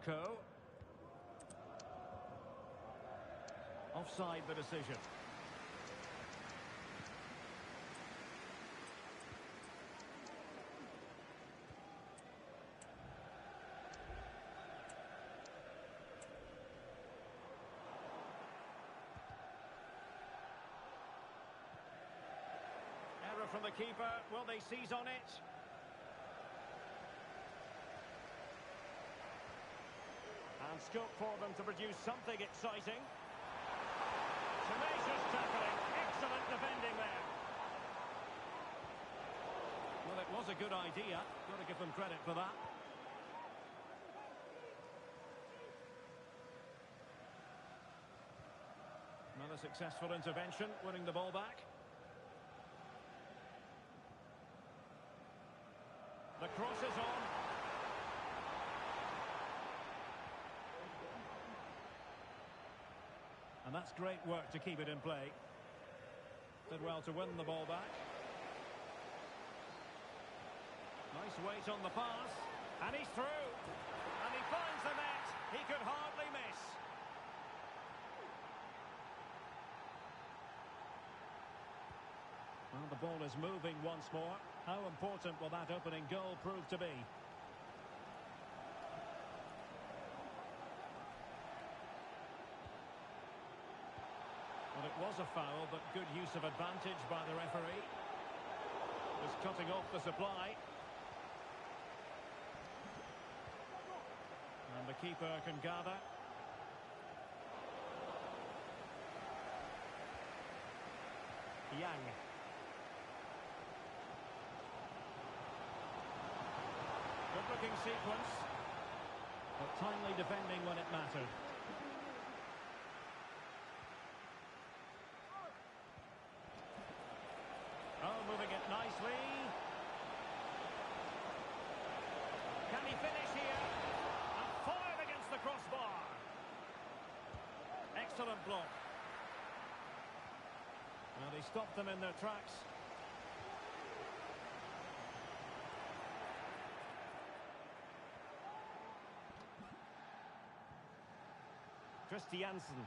Co. Offside the decision. Error from the keeper. Will they seize on it? And scope for them to produce something exciting. Tenacious tackling. Excellent defending there. Well, it was a good idea. Got to give them credit for that. Another successful intervention, winning the ball back. The cross is on. And that's great work to keep it in play. Did well to win the ball back. Nice weight on the pass. And he's through. And he finds the net. He could hardly miss. Well, the ball is moving once more. How important will that opening goal prove to be? Well, it was a foul, but good use of advantage by the referee. Was cutting off the supply. And the keeper can gather. Yang. Good-looking sequence, but timely defending when it mattered. Oh, moving it nicely. Can he finish here? And fired against the crossbar. Excellent block. Well, he stopped them in their tracks. Christiansen.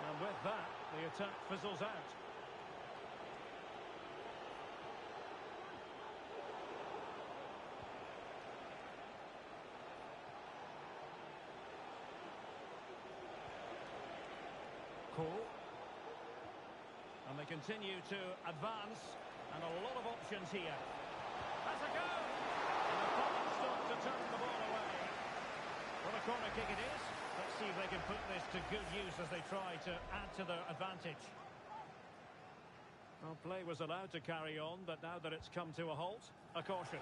And with that, the attack fizzles out. Cool. And they continue to advance, and a lot of options here. That's a goal! And the clock stopped to turn the ball away. Well, a corner kick it is. Let's see if they can put this to good use as they try to add to their advantage. Well, play was allowed to carry on, but now that it's come to a halt, a caution.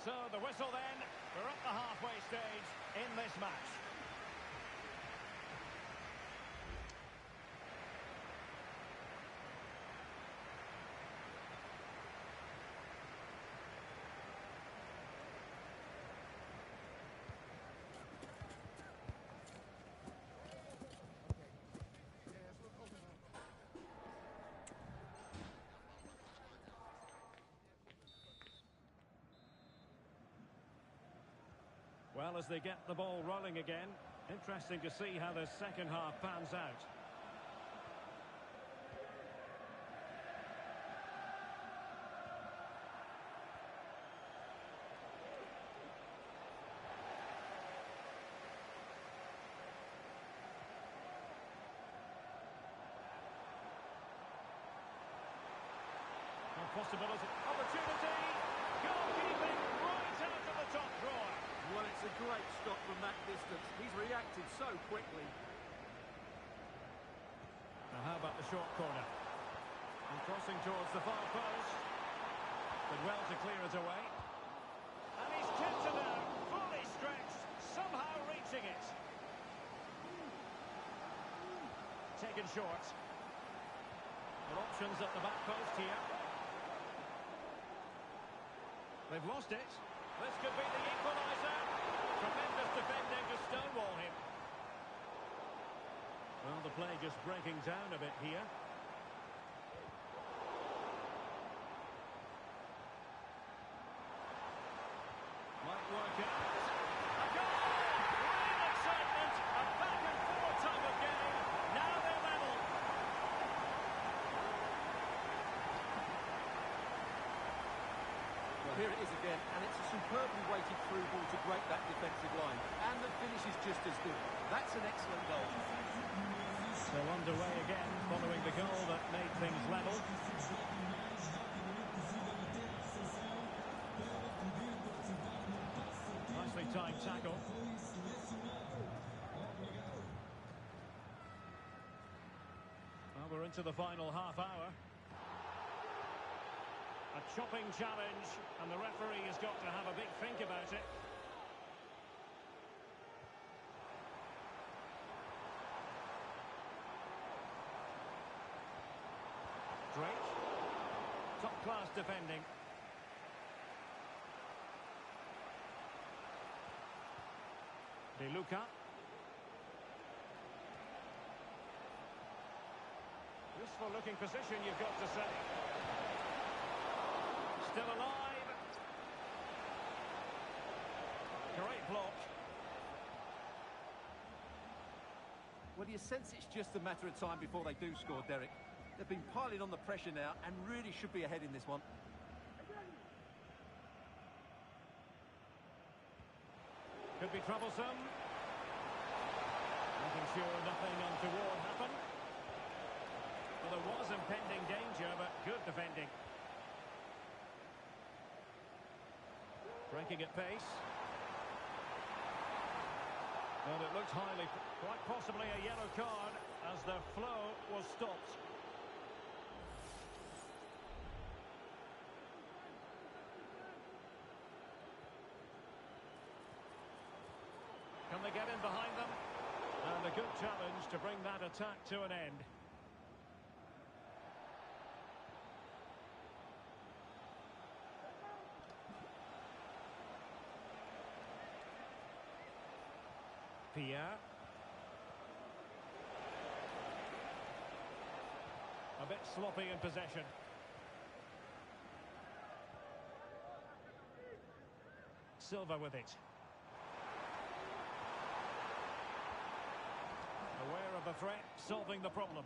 So the whistle then. We're at the halfway stage in this match. Well, as they get the ball rolling again, interesting to see how the second half pans out. No possibility. Opportunity. Goalkeeping right out of the top drawer. Well, it's a great stop from that distance. He's reacted so quickly. Now, how about the short corner? And Crossing towards the far post. But well to clear it away. And he's kept it out, fully stretched, somehow reaching it. Taken short. Well, options at the back post here. They've lost it. This could be the equaliser. Tremendous defending to stonewall him. Well, the play just breaking down a bit here. Might work out. A goal! Real excitement. A back and forth type of game. Now they're level. Well, here it is again, and it's a superbly weighted through ball to break that defensive line. And the finish is just as good. That's an excellent goal. So underway again, following the goal that made things level. Nicely timed tackle. Well, we're into the final half hour. A chopping challenge, and the referee has got to have a big think about it. Drake. Top-class defending. Luca. Useful looking position, you've got to say. Still alive. Great block. Well, you sense it's just a matter of time before they do score, Derek. They've been piling on the pressure now and really should be ahead in this one. Could be troublesome. Making sure nothing untoward happened. Well, there was impending danger, but good defending. Breaking at pace. And it looked highly, quite possibly a yellow card, as the flow was stopped. Can they get in behind them? And a good challenge to bring that attack to an end. Pierre. A bit sloppy in possession. Silva with it. Aware of the threat, solving the problem.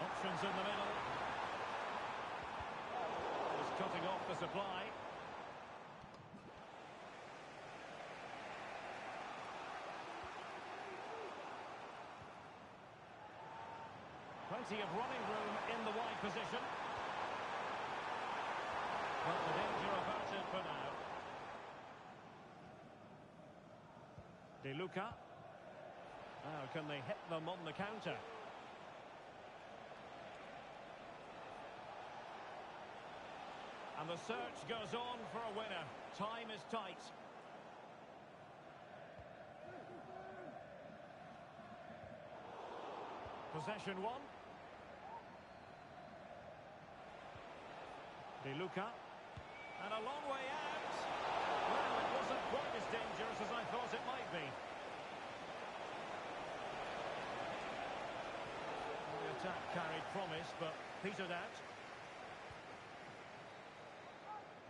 Options in the middle. Just cutting off the supply. Plenty of running room in the wide position. But the danger averted for now. Luca. Now can they hit them on the counter? And the search goes on for a winner. Time is tight. Possession one. Luca. And a long way out. Well, it wasn't quite as dangerous as I thought it might be. The attack carried promise, but petered out.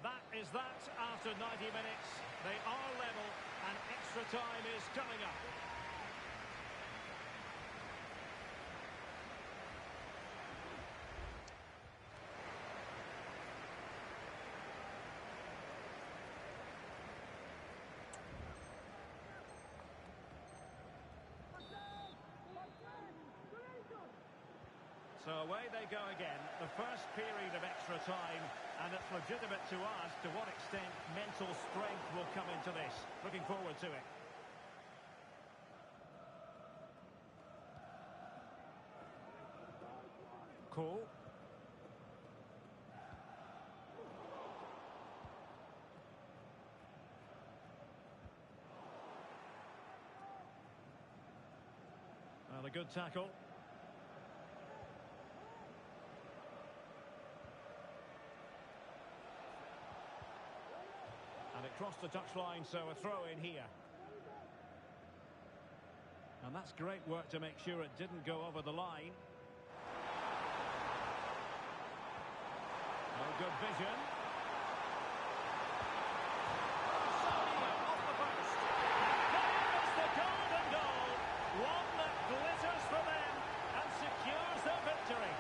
That is that after 90 minutes. They are level and extra time is coming up. So away they go again, the first period of extra time, and it's legitimate to ask to what extent mental strength will come into this. Looking forward to it. Cool. Well, a good tackle. And it crossed the touchline, so a throw in here. And that's great work to make sure it didn't go over the line. Oh, good vision. Off the post. There is the golden goal. One that glitters for them and secures their victory.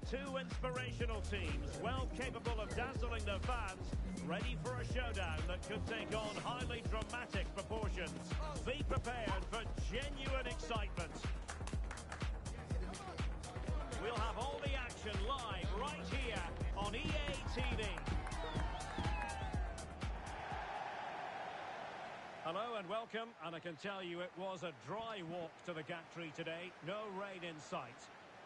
two inspirational teams, well capable of dazzling their fans, ready for a showdown that could take on highly dramatic proportions. Be prepared for genuine excitement. We'll have all the action live right here on EA TV. Hello and welcome, and I can tell you it was a dry walk to the gantry today, no rain in sight.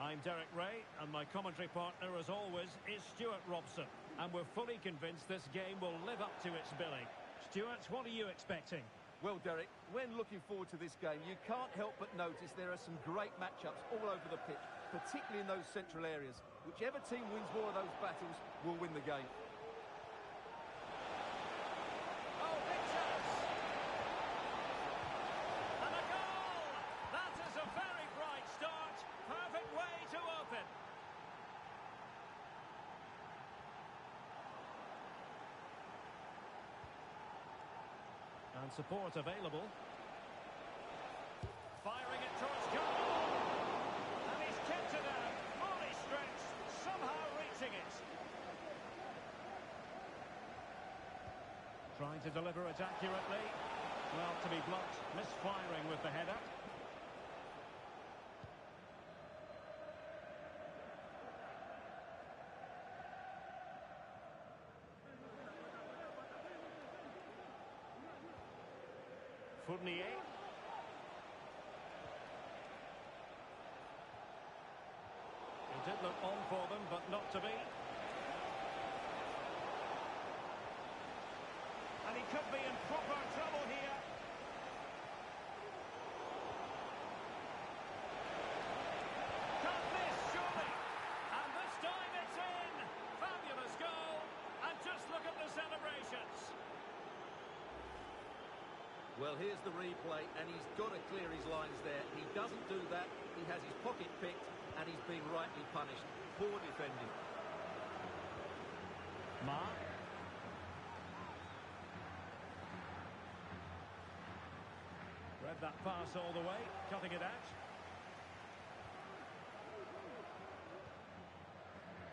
I'm Derek Ray, and my commentary partner, as always, is Stuart Robson. And we're fully convinced this game will live up to its billing. Stuart, what are you expecting? Well, Derek, when looking forward to this game, you can't help but notice there are some great matchups all over the pitch, particularly in those central areas. Whichever team wins more of those battles will win the game. Oh, big chance! And a goal! That is a very bright start. Perfect way to open. And support available. Firing it towards goal. And he's kept it out. Fully stretched. Somehow reaching it. Trying to deliver it accurately. Well, to be blunt, misfiring with the header. Fournier. It did look on for them, but not to be. And he could be in proper trouble here. Can't miss, surely. And this time it's in. Fabulous goal. And just look at the celebrations. Well, here's the replay, and he's got to clear his lines there. He doesn't do that. He has his pocket picked, and he's being rightly punished. Poor defending. Ma. Read that pass all the way, cutting it out.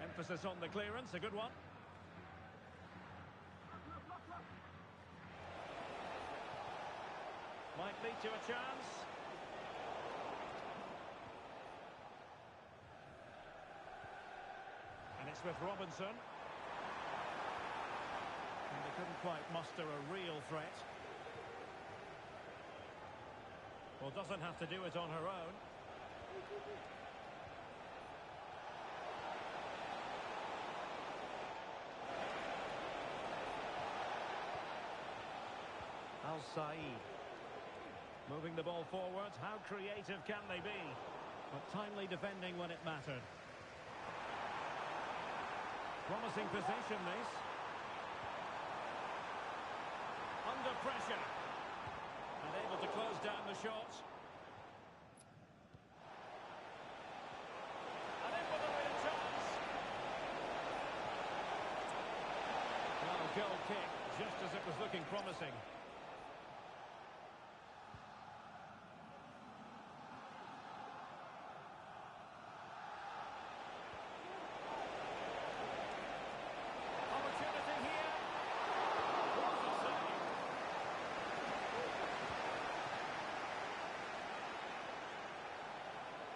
Emphasis on the clearance, a good one. Might lead to a chance. And it's with Robinson. And they couldn't quite muster a real threat. Well, doesn't have to do it on her own. Al-Saeed. Moving the ball forwards, how creative can they be? But timely defending when it mattered. Promising position, this. Under pressure. And able to close down the shot. And in with a real chance. Well, goal kick, just as it was looking promising.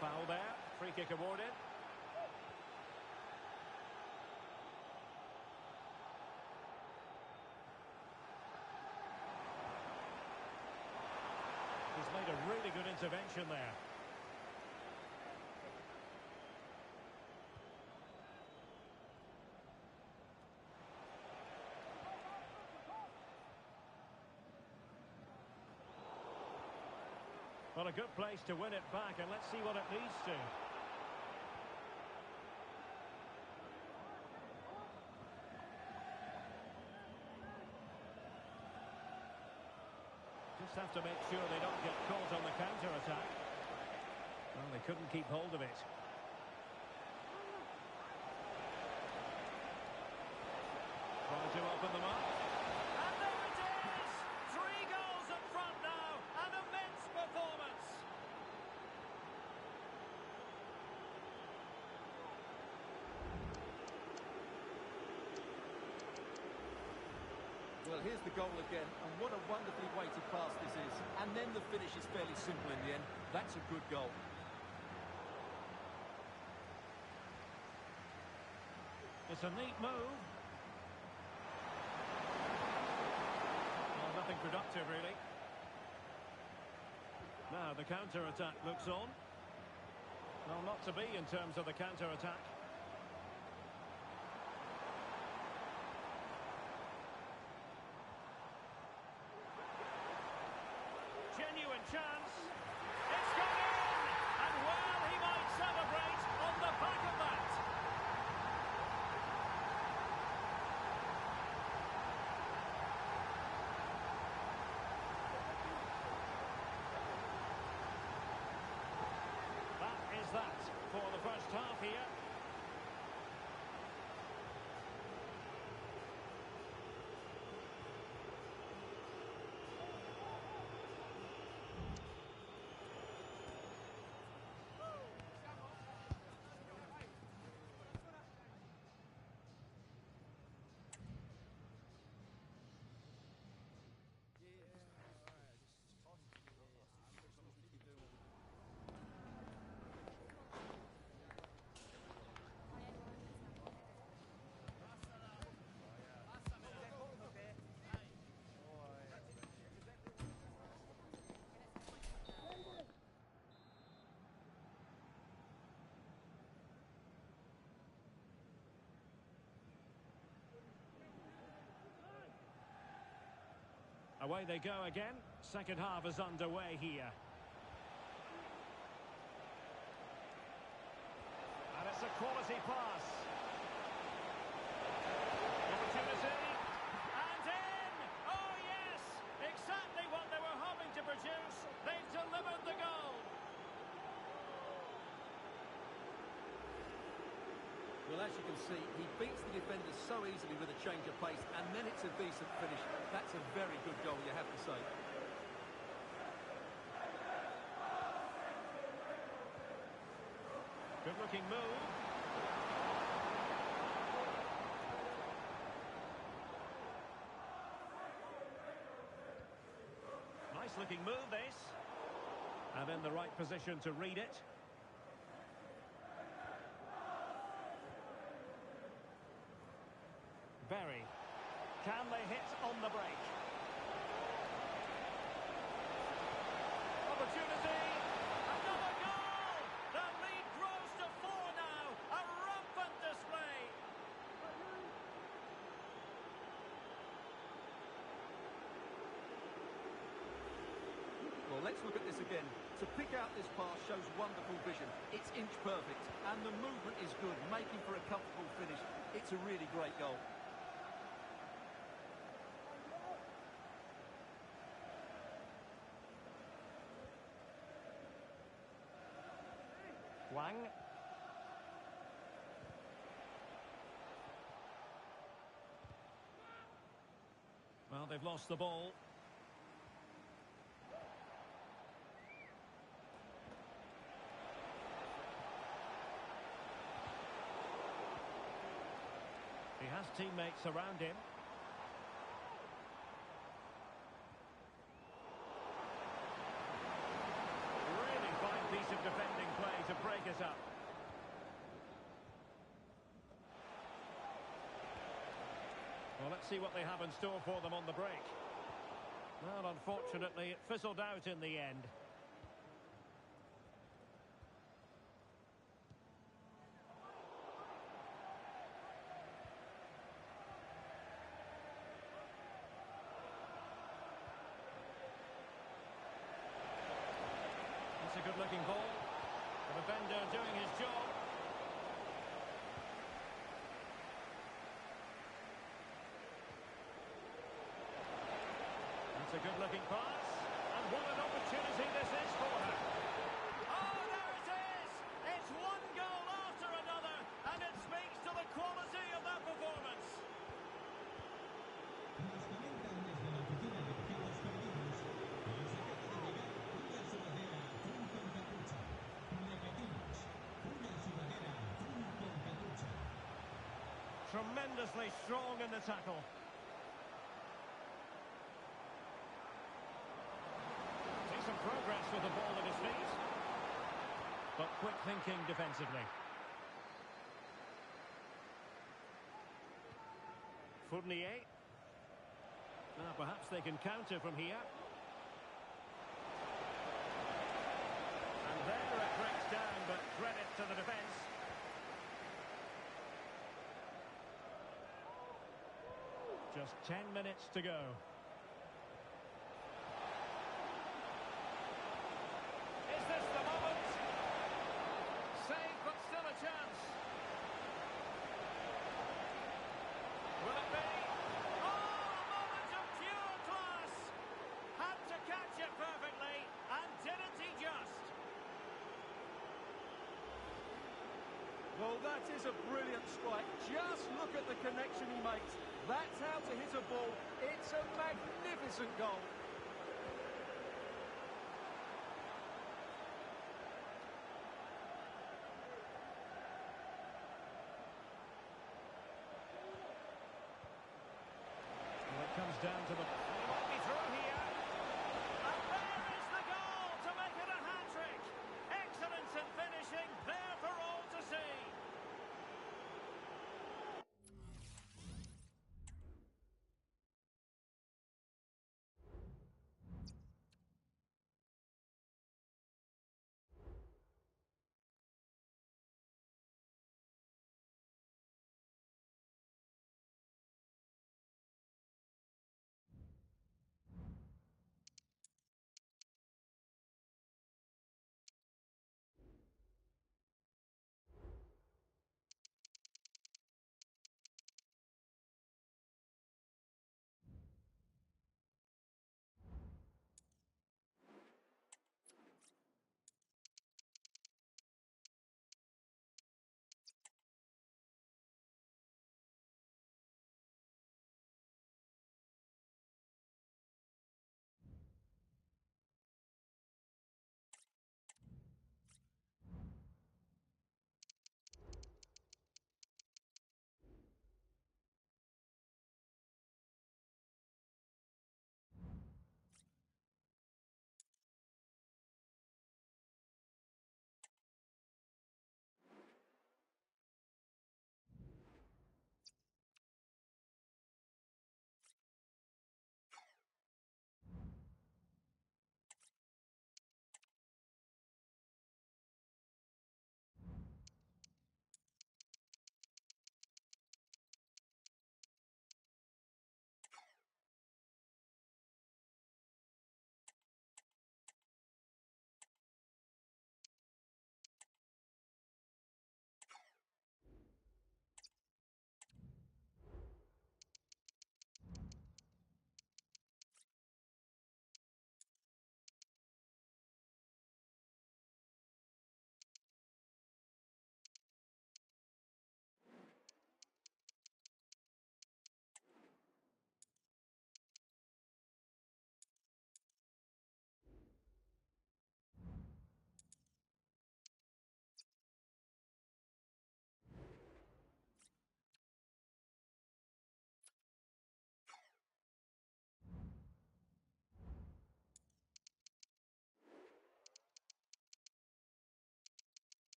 Foul there, free kick awarded. He's made a really good intervention there. Well, a good place to win it back, and let's see what it leads to. Just have to make sure they don't get caught on the counter-attack. Well, they couldn't keep hold of it. Trying to open them up. And there it is! 3 goals up front now. An immense performance. Well, here's the goal again, and what a wonderfully weighted pass this is. And then the finish is fairly simple in the end. That's a good goal. It's a neat move. Well, nothing productive, really. Now the counter-attack looks on. Well, not to be in terms of the counter-attack. Genuine chance. It's gone in! And well, he might celebrate on the back of that. That is that for the first half here. Away they go again. Second half is underway here. And it's a quality pass. Opportunity. And in! Oh yes! Exactly what they were hoping to produce. They've delivered the goal. Well, as you can see, he beats the defender so easily with a change of pace, and then it's a decent finish. That's a very good goal, you have to say. Good-looking move. Nice-looking move, this. And in the right position to read it. Berry. Can they hit on the break? Opportunity. Another goal! The lead grows to 4 now. A rampant display. Well, let's look at this again. To pick out this pass shows wonderful vision. It's inch perfect, and the movement is good, making for a comfortable finish. It's a really great goal. Wang. Well, they've lost the ball. He has teammates around him. Really fine piece of defending play to break it up. Well, let's see what they have in store for them on the break. Well, unfortunately, it fizzled out in the end. It's a good-looking ball. The defender doing his job. It's a good-looking pass. And what an opportunity this is for her. Oh, there it is! It's one goal after another, and it speaks to the quality of that performance. Tremendously strong in the tackle. but quick thinking defensively. Fournier. Now perhaps they can counter from here. And there it breaks down, but credit to the defence. Just 10 minutes to go. Is this the moment? Save, but still a chance. Will it be? Oh, a moment of pure class! Had to catch it perfectly, and didn't he just? Well, that is a brilliant strike. Just look at the connection he makes. That's how to hit a ball. It's a magnificent goal. Well, it comes down to the... He might be through here. And there is the goal to make it a hat-trick. Excellence in finishing, there for all to see.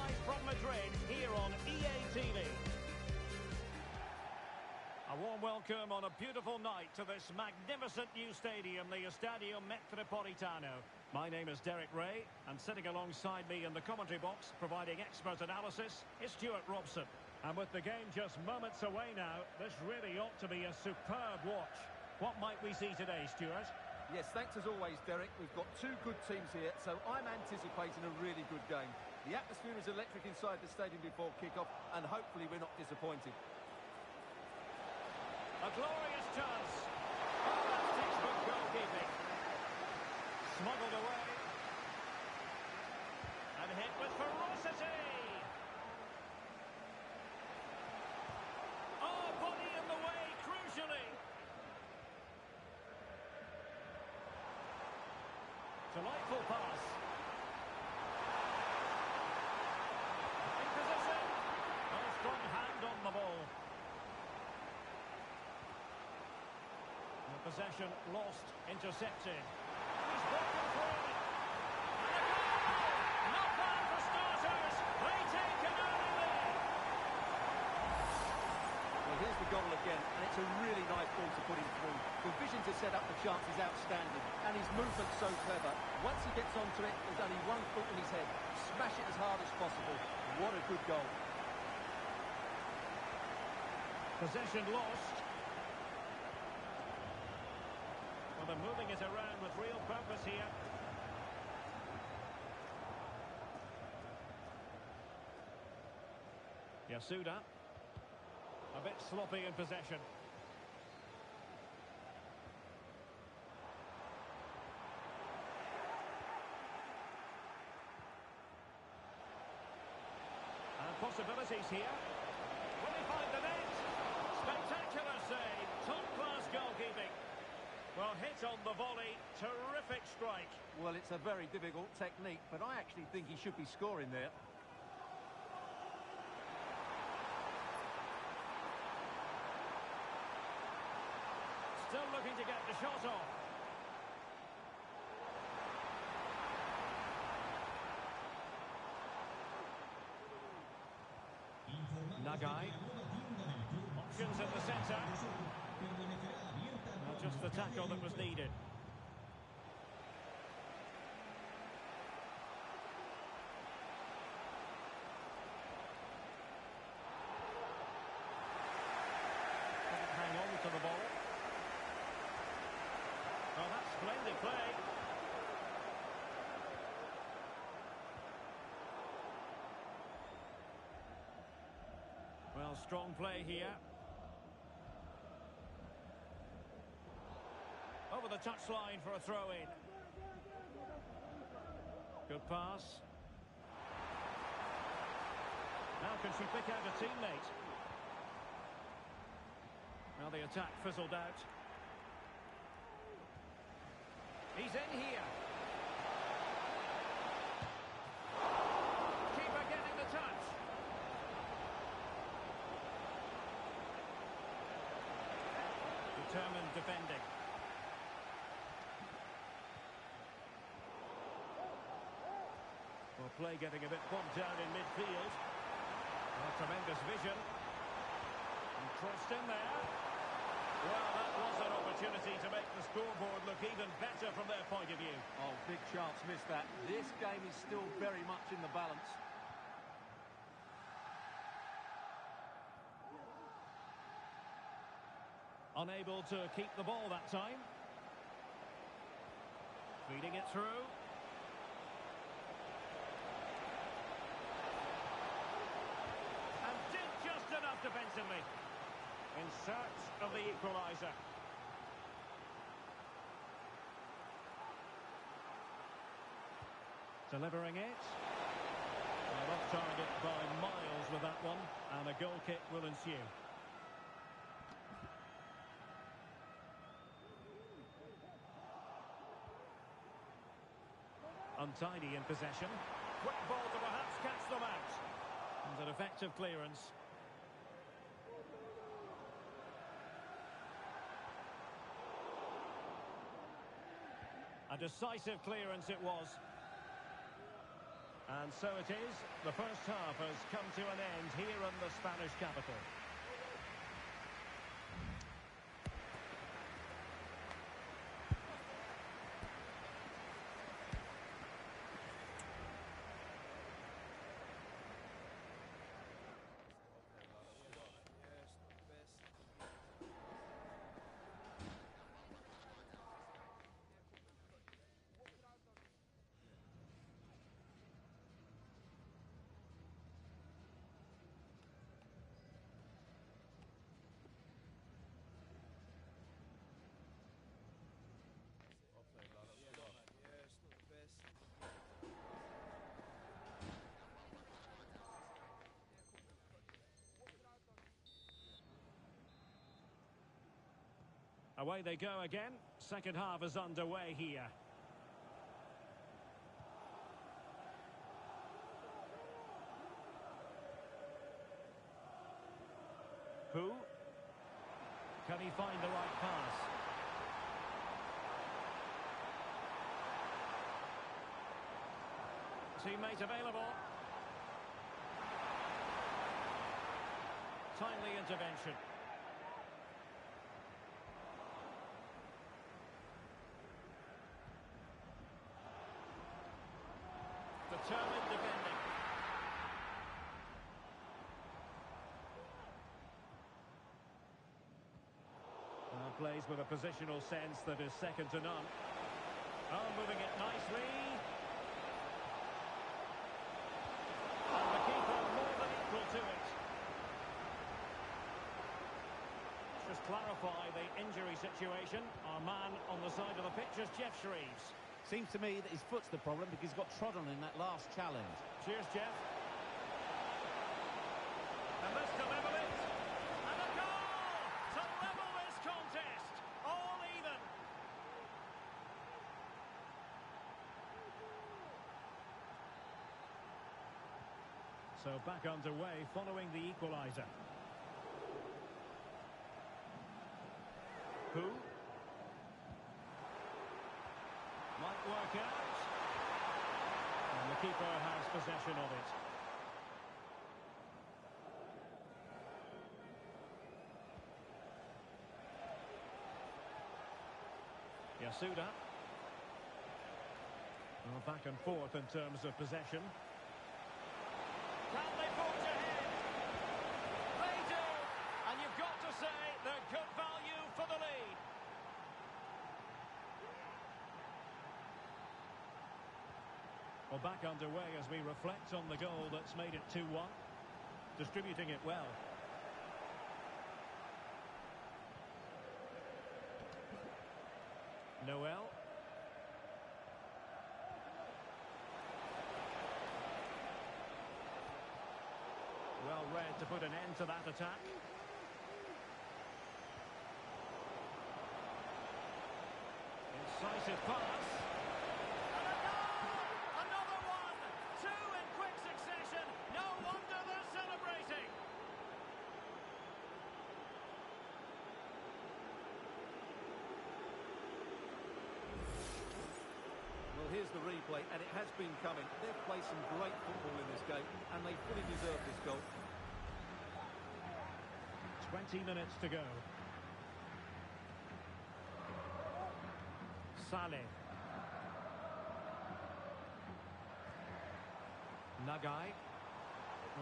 live from Madrid here on EA TV. A warm welcome on a beautiful night to this magnificent new stadium, the Estadio Metropolitano. My name is Derek Ray, and sitting alongside me in the commentary box, providing expert analysis, is Stuart Robson. And with the game just moments away now, this really ought to be a superb watch. What might we see today, Stuart? Yes, thanks as always, Derek. We've got two good teams here, so I'm anticipating a really good game. The atmosphere is electric inside the stadium before kick-off, and hopefully we're not disappointed. A glorious chance. Oh, that's textbook goalkeeping. Smuggled away. And hit with ferocity. Oh, body in the way, crucially. Delightful pass. In position. A strong hand on the ball. Possession lost, intercepted. He's broken through. And a goal! Not bad for starters. They take an early lead. Well, here's the goal again, and it's a really nice ball to put him through. The vision to set up the chance is outstanding, and his movement's so clever. Once he gets onto it, there's only one foot in his head. Smash it as hard as possible. What a good goal. Possession lost. They're moving it around with real purpose here. Yasuda. A bit sloppy in possession. And possibilities here. Will he find the net? Spectacular save. Top-class goalkeeping. Well, hit on the volley, terrific strike. Well, it's a very difficult technique, but I actually think he should be scoring there. Still looking to get the shot off. Nagai. Options in the centre. Just the tackle that was needed. Couldn't hang on to the ball. Oh, that's splendid play. Well, strong play here. Over the touchline for a throw-in. Good pass. Now can she pick out a teammate? Now the attack fizzled out. He's in here. Keeper getting the touch. Determined defending. Well, play getting a bit bogged down in midfield. Oh, tremendous vision. And crossed in there. Well, that was an opportunity to make the scoreboard look even better from their point of view. Oh, big chance, missed that. This game is still very much in the balance. Unable to keep the ball that time. Feeding it through. And did just enough defensively. In search of the equaliser. Delivering it. Well, off target by miles with that one. And a goal kick will ensue. Untidy in possession. Quick ball to perhaps catch them out. And an effective clearance. A decisive clearance it was. And so it is. The first half has come to an end here in the Spanish capital. Away they go again. Second half is underway here. Who? Can he find the right pass? Teammate available. Timely intervention. Determined defending. Plays with a positional sense that is second to none. Oh, moving it nicely. And the keeper more than equal to it. Just clarify the injury situation. Our man on the side of the pitch is Jeff Shreves. Seems to me that his foot's the problem because he's got trod on in that last challenge. Cheers, Jeff. And this to level it. And a goal to level this contest. All even. So back underway following the equaliser. Who? Might work out. And the keeper has possession of it. Yasuda. Well, back and forth in terms of possession. Can they forge ahead? They do! And you've got to say they're good value for the lead. Well, back underway as we reflect on the goal that's made it 2-1. Distributing it well. Noel. Well read to put an end to that attack. Incisive pass. And a goal! Another one! Two in quick succession. No wonder they're celebrating. Well, here's the replay, and it has been coming. They've played some great football in this game, and they fully deserve this goal. 20 minutes to go. Saleh. Nagai.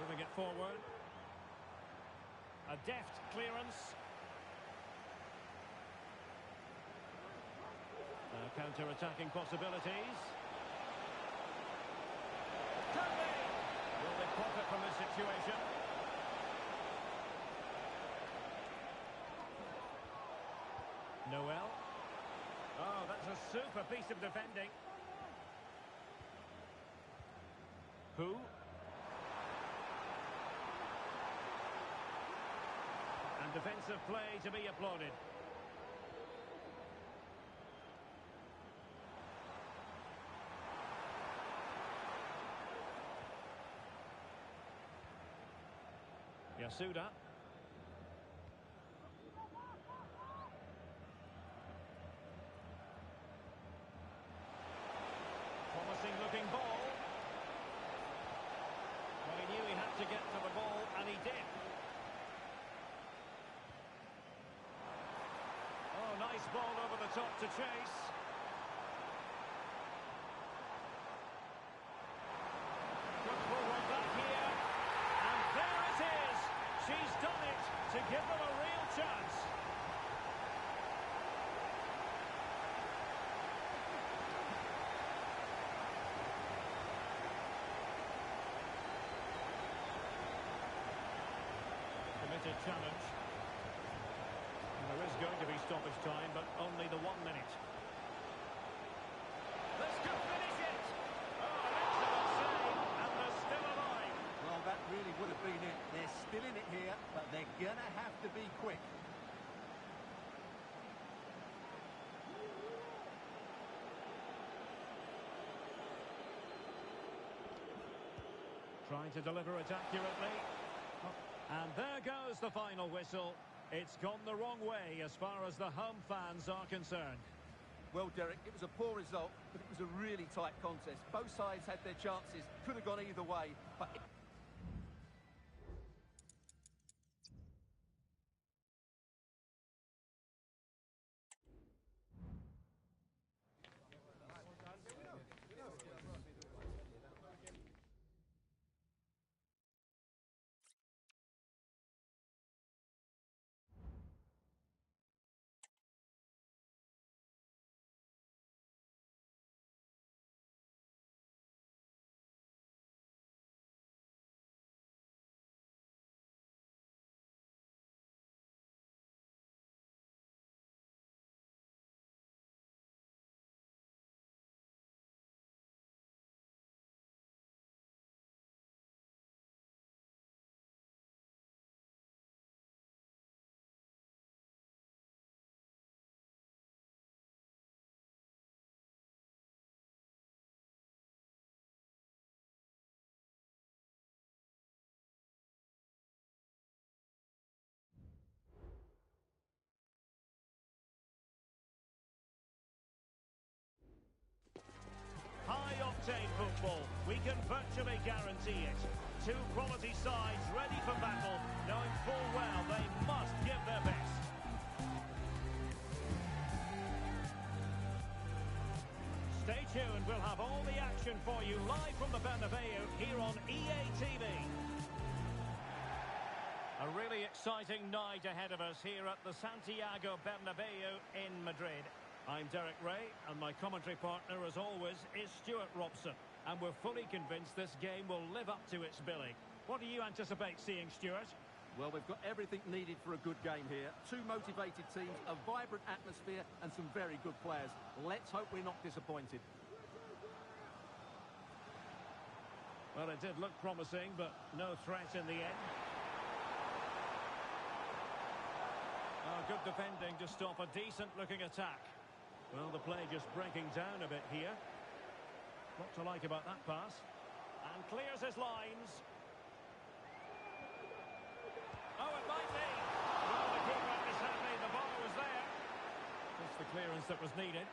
Moving it forward. A deft clearance. Counter-attacking possibilities. Could be! Will they profit from this situation? Noel. Oh, that's a super piece of defending. Who? And defensive play to be applauded. Yasuda. Promising looking ball. top to chase. Good forward back here. And there it is. She's done it to give them a real chance. Committed challenge. And there is going to be stoppage time, but only the 1 minute. This could finish it. Oh, an excellent save, and they're still alive. Well, that really would have been it. They're still in it here, but they're going to have to be quick. Trying to deliver it accurately. And there goes the final whistle. It's gone the wrong way as far as the home fans are concerned. Well, Derek, it was a poor result, but it was a really tight contest. Both sides had their chances, could have gone either way, but... High-octane football, we can virtually guarantee it. Two quality sides ready for battle, knowing full well they must give their best. Stay tuned, we'll have all the action for you live from the Bernabeu here on EA TV. A really exciting night ahead of us here at the Santiago Bernabeu in Madrid. I'm Derek Ray, and my commentary partner, as always, is Stuart Robson. And we're fully convinced this game will live up to its billing. What do you anticipate seeing, Stuart? Well, we've got everything needed for a good game here. Two motivated teams, a vibrant atmosphere, and some very good players. Let's hope we're not disappointed. Well, it did look promising, but no threat in the end. Oh, good defending to stop a decent-looking attack. Well, the play just breaking down a bit here. What to like about that pass. And clears his lines. Oh, it might be. Well, the keeper is happy. The ball was there. Just the clearance that was needed.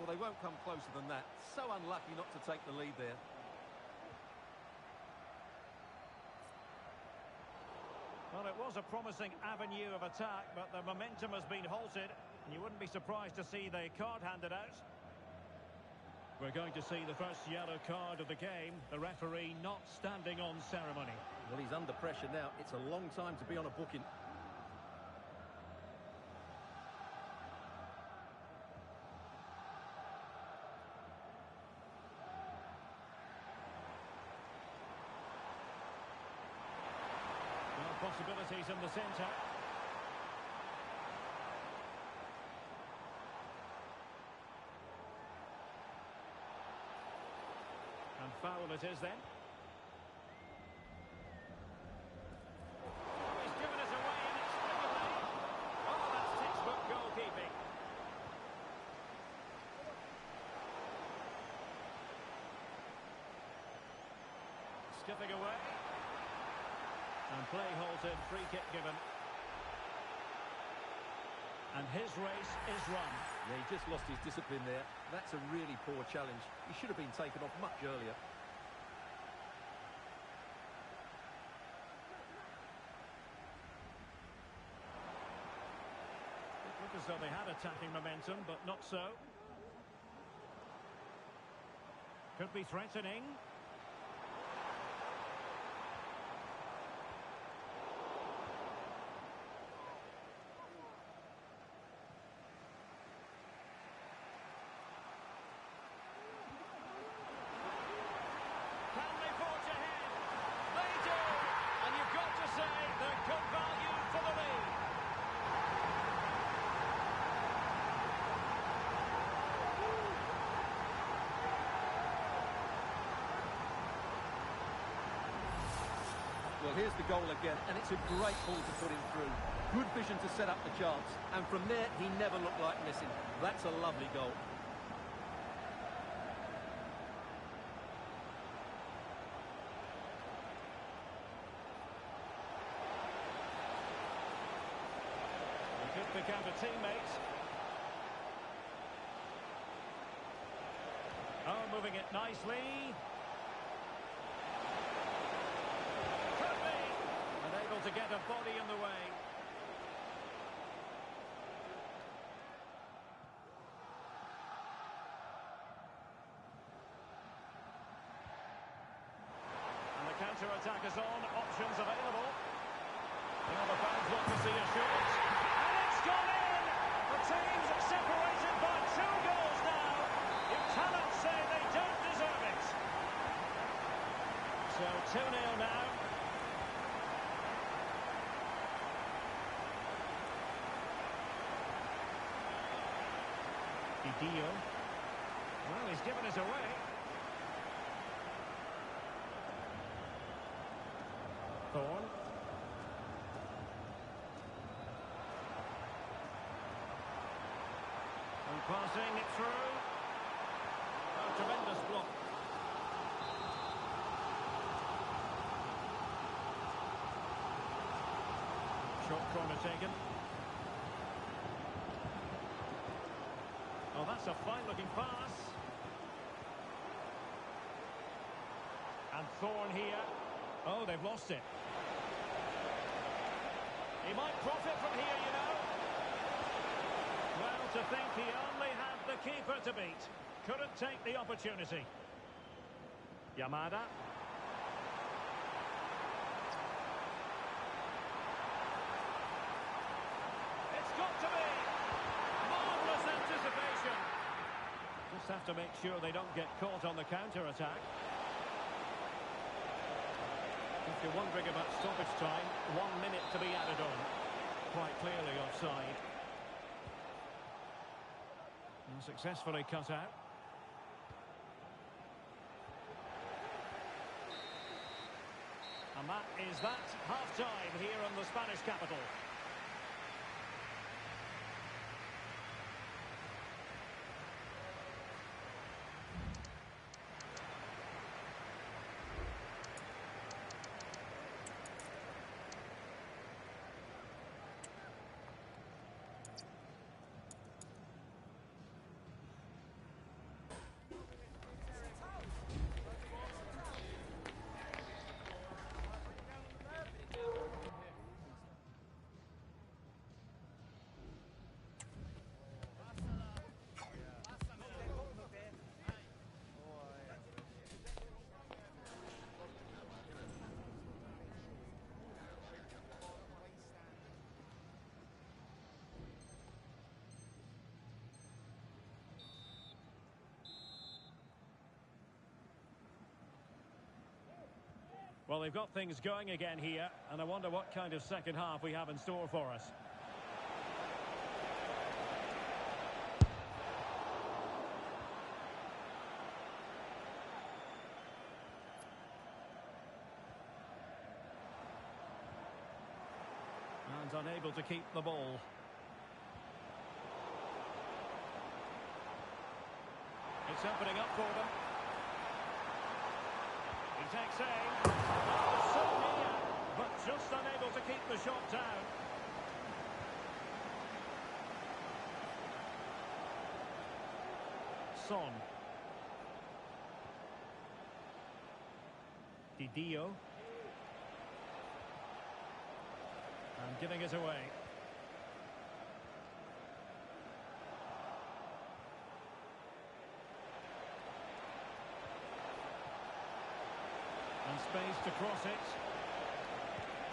Well, they won't come closer than that. So unlucky not to take the lead there. Well, it was a promising avenue of attack, but the momentum has been halted. And you wouldn't be surprised to see the card handed out. We're going to see the first yellow card of the game. The referee not standing on ceremony. Well, he's under pressure now. It's a long time to be on a booking. Possibilities in the centre. And foul it is then. Oh, he's given us away inexplicably. Oh, that's textbook goalkeeping. Skipping away. And play halted, free kick given. And his race is run. Yeah, he just lost his discipline there. That's a really poor challenge. He should have been taken off much earlier. so they had attacking momentum, but not so. Could be threatening. Can they forge ahead? They do! And you've got to say they're good value for the lead. Well, here's the goal again, and it's a great ball to put him through. Good vision to set up the chance, and from there, he never looked like missing. That's a lovely goal. He could pick out a teammate. Oh, moving it nicely. To get a body in the way. And the counter-attack is on. Options available. The other fans want to see a shot. And it's gone in! The team's separated by 2 goals now. You cannot say they don't deserve it. So 2-0 now. Tʀyé. Well, he's given us away. Thorne. And passing it through. Oh, tremendous block. Short corner taken. Oh, that's a fine-looking pass. And Thorne here. Oh, they've lost it. He might profit from here, you know. Well, to think he only had the keeper to beat. Couldn't take the opportunity. Yamada. It's got to be. Marvellous anticipation. Just have to make sure they don't get caught on the counter-attack. If you're wondering about stoppage time, 1 minute to be added on. Quite clearly offside. And successfully cut out. And that is that. Half-time here in the Spanish capital. Well, they've got things going again here, and I wonder what kind of second half we have in store for us. And unable to keep the ball. It's opening up for them. He takes aim. Oh, so near, but just unable to keep the shot down. Son. Tʀyé. And giving it away. space to cross it.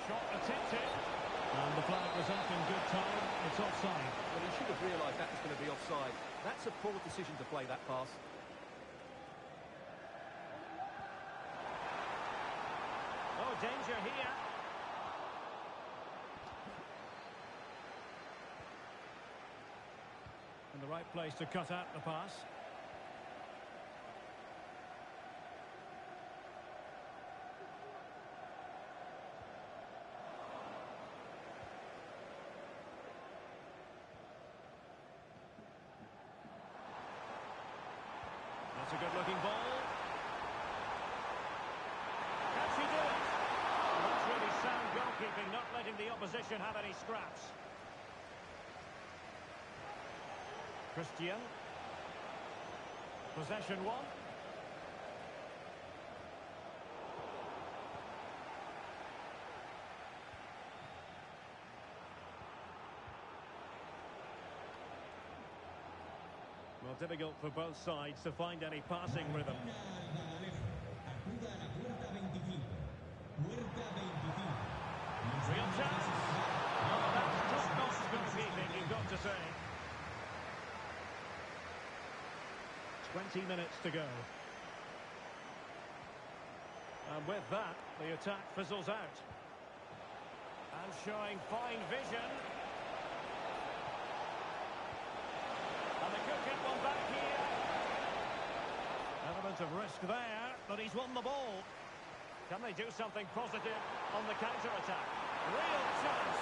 Shot attempted. And the flag was up in good time. It's offside. Well, he should have realised that was going to be offside. That's a poor decision to play that pass. Oh, danger here. In the right place to cut out the pass. That's a good-looking ball. Can she do it? Well, that's really sound goalkeeping, not letting the opposition have any scraps. Christian. Possession one. Well, difficult for both sides to find any passing rhythm. Real chance. Oh, that's top-notch goalkeeping, you've got to say. 20 minutes to go. And with that, the attack fizzles out. And showing fine vision. And they could get one back here. Element of risk there, but he's won the ball. Can they do something positive on the counter-attack? Real chance.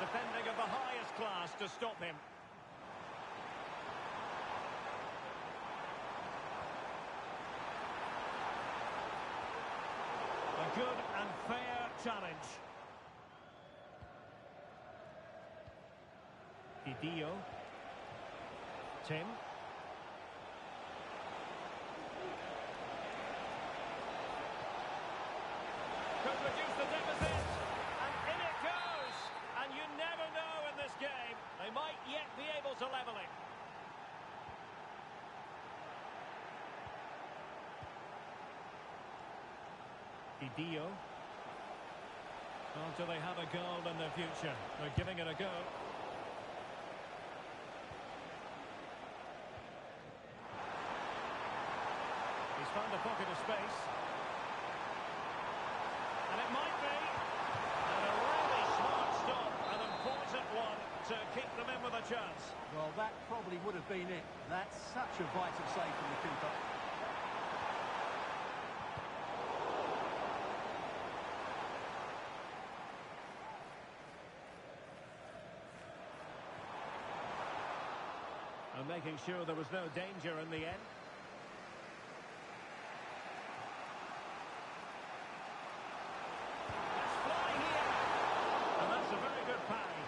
Defending of the highest class to stop him. A good and fair challenge. Didio. Tim. Could reduce the deficit. And in it goes. And you never know in this game. They might yet be able to level it. Didio. Oh, do they have a goal in their future? They're giving it a go. He's found a pocket of space. And it might be. And a really smart stop. An important one to keep them in with a chance. Well, that probably would have been it. That's such a vital save from the keeper. And making sure there was no danger in the end. Let's fly here. And that's a very good parry.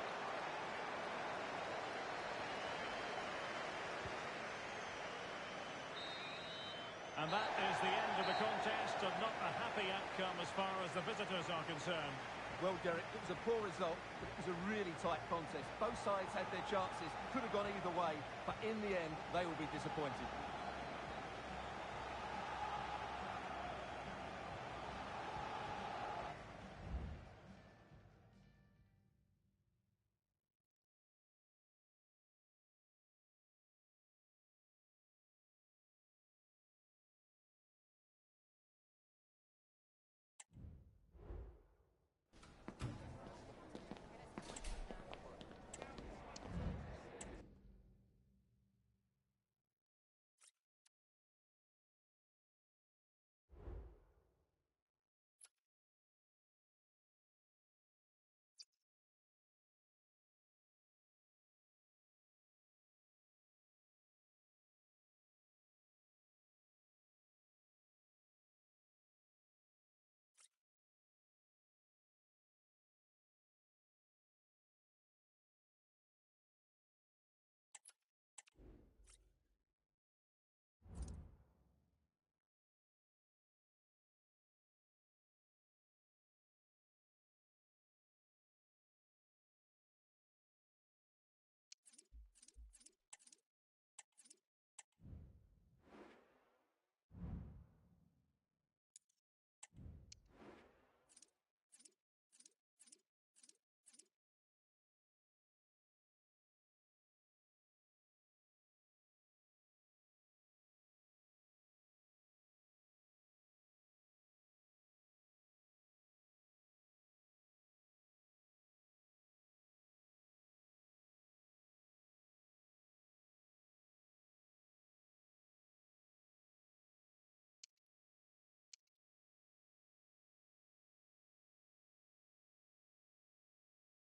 And that is the end of the contest, and not a happy outcome as far as the visitors are concerned. Well, Derek, it was a poor result, but it was a really tight contest. Both sides had their chances, could have gone either way, but in the end, they will be disappointed.